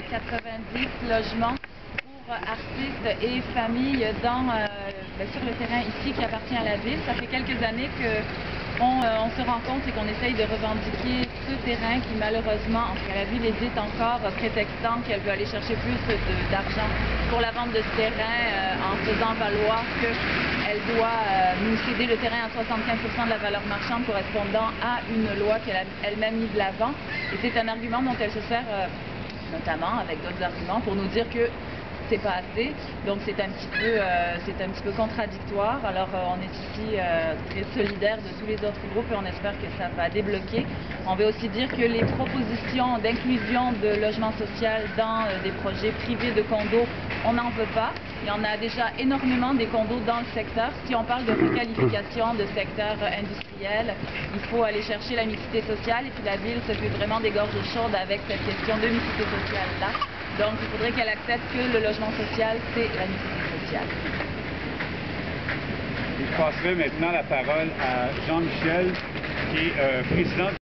90 logements pour artistes et familles sur le terrain ici qui appartient à la ville. Ça fait quelques années qu'on se rend compte et qu'on essaye de revendiquer ce terrain qui malheureusement, en tout cas la ville hésite encore, prétextant qu'elle veut aller chercher plus d'argent pour la vente de ce terrain en faisant valoir qu'elle doit nous céder le terrain à 75% de la valeur marchande correspondant à une loi qu'elle a elle-même mise de l'avant. Et c'est un argument dont elle se sert notamment avec d'autres arguments pour nous dire que c'est pas assez, donc c'est un petit peu contradictoire. Alors on est ici très solidaire de tous les autres groupes et on espère que ça va débloquer. On veut aussi dire que les propositions d'inclusion de logement social dans des projets privés de condos, on n'en veut pas. Il y en a déjà énormément des condos dans le secteur. Si on parle de requalification de secteur industriel, il faut aller chercher la mixité sociale et puis la ville se fait vraiment des gorges chaudes avec cette question de mixité sociale-là. Donc, il faudrait qu'elle accepte que le logement social, c'est la mixité sociale. Je passerai maintenant la parole à Jean-Michel, qui est président